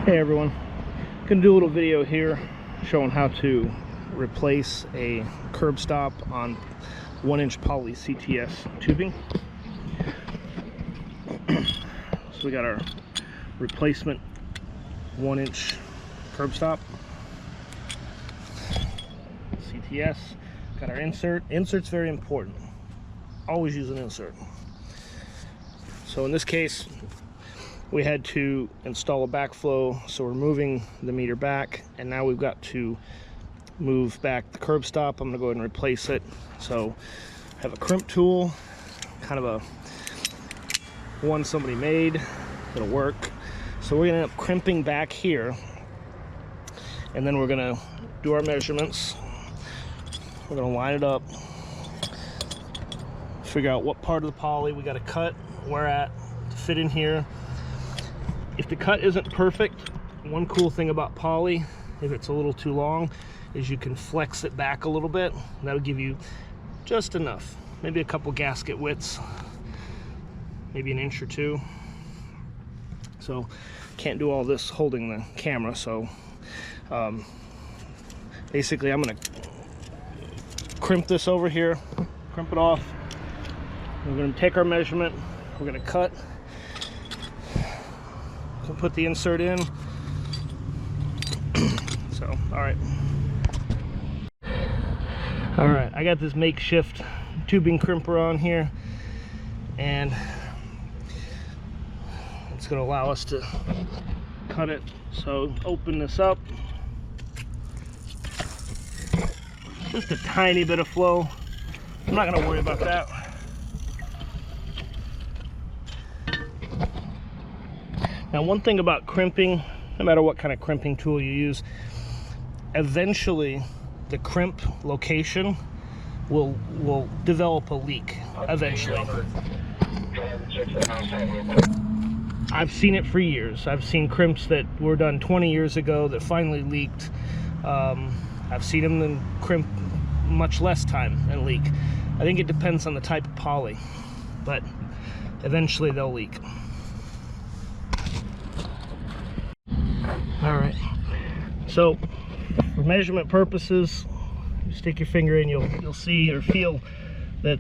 Hey everyone, gonna do a little video here showing how to replace a curb stop on 1-inch poly CTS tubing. So we got our replacement 1-inch curb stop CTS. Got our insert. Insert's very important. Always use an insert. So in this case, we had to install a backflow, so we're moving the meter back, and now we've got to move back the curb stop. I'm gonna go ahead and replace it. So I have a crimp tool, kind of a one somebody made, it'll work. So we're gonna end up crimping back here, and then we're gonna do our measurements. We're gonna line it up, figure out what part of the poly we gotta cut, where at, to fit in here. If the cut isn't perfect, one cool thing about poly, if it's a little too long, is you can flex it back a little bit. That'll give you just enough, maybe a couple gasket widths, maybe an inch or two. So can't do all this holding the camera, so basically I'm gonna crimp this over here, crimp it off. We're gonna take our measurement, we're gonna cut, we'll put the insert in. So, all right, I got this makeshift tubing crimper on here, and it's going to allow us to cut it. So open this up, just a tiny bit of flow. I'm not going to worry about that. Now, one thing about crimping, no matter what kind of crimping tool you use, eventually the crimp location will develop a leak eventually. I've seen it for years. I've seen crimps that were done 20 years ago that finally leaked. I've seen them then crimp much less time and leak. I think it depends on the type of poly, but eventually they'll leak. All right, so for measurement purposes, you stick your finger in, you'll see or feel that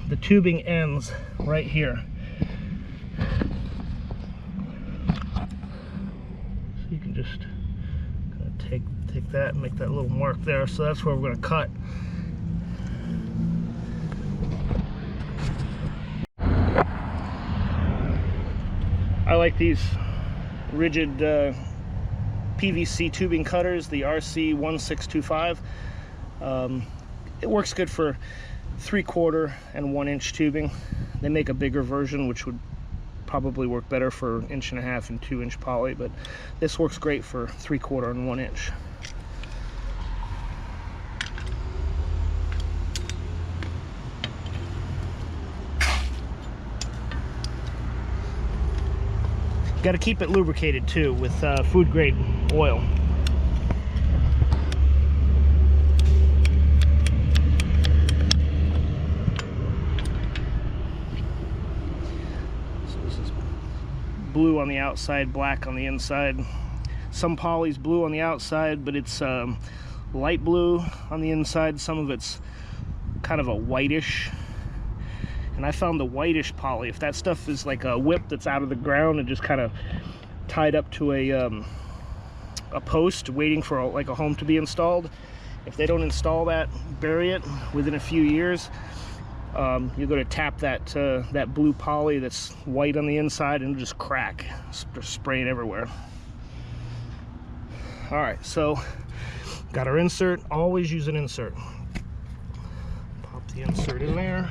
the tubing ends right here. So you can just kind of take that and make that little mark there. So that's where we're going to cut. I like these rigid PVC tubing cutters, the RC1625. It works good for 3/4 and 1-inch tubing. They make a bigger version, which would probably work better for 1.5 and 2-inch poly, but this works great for 3/4 and 1-inch. Got to keep it lubricated too with food grade oil. So this is blue on the outside, black on the inside. Some poly's blue on the outside, but it's light blue on the inside. Some of it's kind of a whitish. And I found the whitish poly, if that stuff is like a whip that's out of the ground and just kind of tied up to a post waiting for like a home to be installed, if they don't install that, bury it within a few years, you're going to tap that blue poly that's white on the inside and just crack, spraying everywhere. All right, so got our insert. Always use an insert. Pop the insert in there.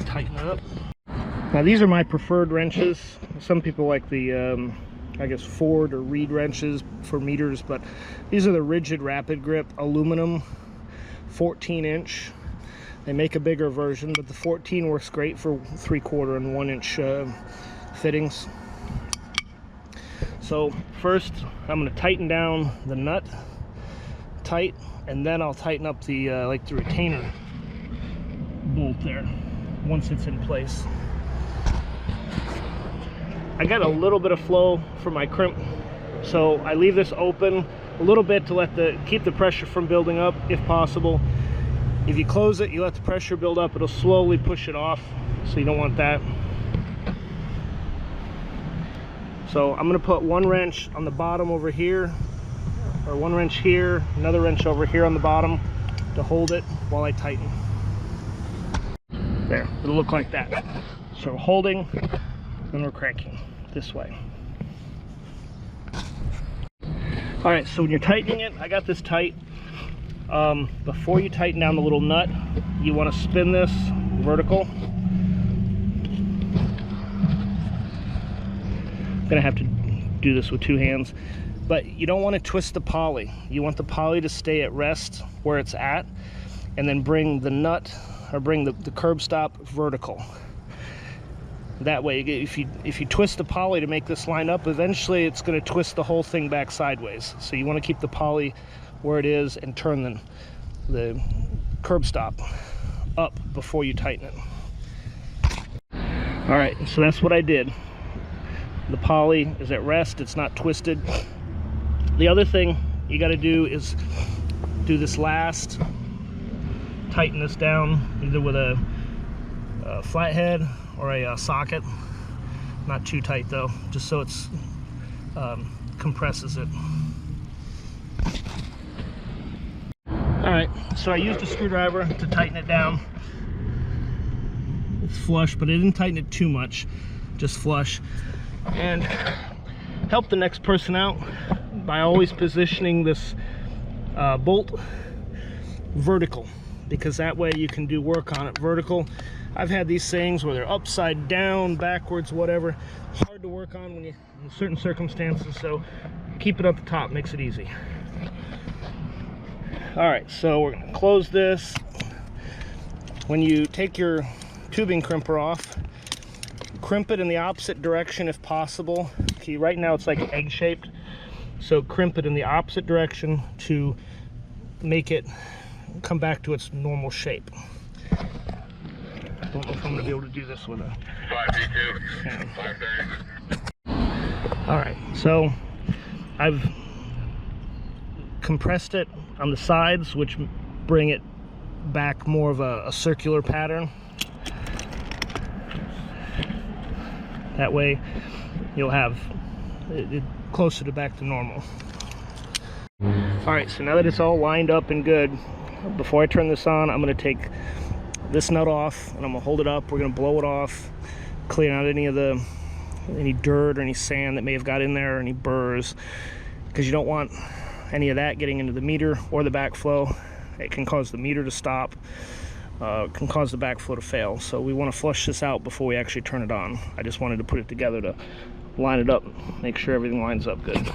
Tighten it up. Now these are my preferred wrenches. Some people like the I guess Ford or Reed wrenches for meters, but these are the rigid rapid grip aluminum 14-inch. They make a bigger version, but the 14 works great for 3/4 and 1-inch fittings. So first, I'm going to tighten down the nut tight, and then I'll tighten up the like the retainer bolt there once it's in place. I got a little bit of flow from my crimp, so I leave this open a little bit to keep the pressure from building up if possible. If you close it, you let the pressure build up, it'll slowly push it off, so you don't want that. So I'm going to put one wrench on the bottom over here, or one wrench here, another wrench over here on the bottom to hold it while I tighten. There, it'll look like that. So we're holding, and we're cranking this way. All right, so when you're tightening it, I got this tight. Before you tighten down the little nut, you want to spin this vertical. I'm gonna have to do this with 2 hands, but you don't want to twist the poly. You want the poly to stay at rest where it's at, and then bring the nut, or bring the curb stop vertical. That way, if you twist the poly to make this line up, eventually it's going to twist the whole thing back sideways. So you want to keep the poly where it is and turn the curb stop up before you tighten it. All right, so that's what I did. The poly is at rest, it's not twisted. The other thing you got to do is do this last, tighten this down either with a flathead or a socket. Not too tight though, just so it's compresses it. Alright, so I used a screwdriver to tighten it down. It's flush, but I didn't tighten it too much, just flush. And help the next person out by always positioning this bolt vertical, because that way you can do work on it vertical. I've had these things where they're upside down, backwards, whatever. Hard to work on when you in certain circumstances, so keep it at the top, makes it easy. All right, so we're gonna close this. When you take your tubing crimper off, crimp it in the opposite direction if possible. Okay, right now it's like egg-shaped, so crimp it in the opposite direction to make it come back to its normal shape. I don't know if I'm going to be able to do this with a 5D2, 530. All right, so I've compressed it on the sides, which bring it back more of a circular pattern. That way you'll have it closer to back to normal. All right, so now that it's all lined up and good, before I turn this on, I'm going to take this nut off and I'm going to hold it up. We're going to blow it off, clean out any dirt or any sand that may have got in there, or any burrs, because you don't want any of that getting into the meter or the backflow. It can cause the meter to stop, can cause the backflow to fail. So we want to flush this out before we actually turn it on. I just wanted to put it together to line it up, make sure everything lines up good.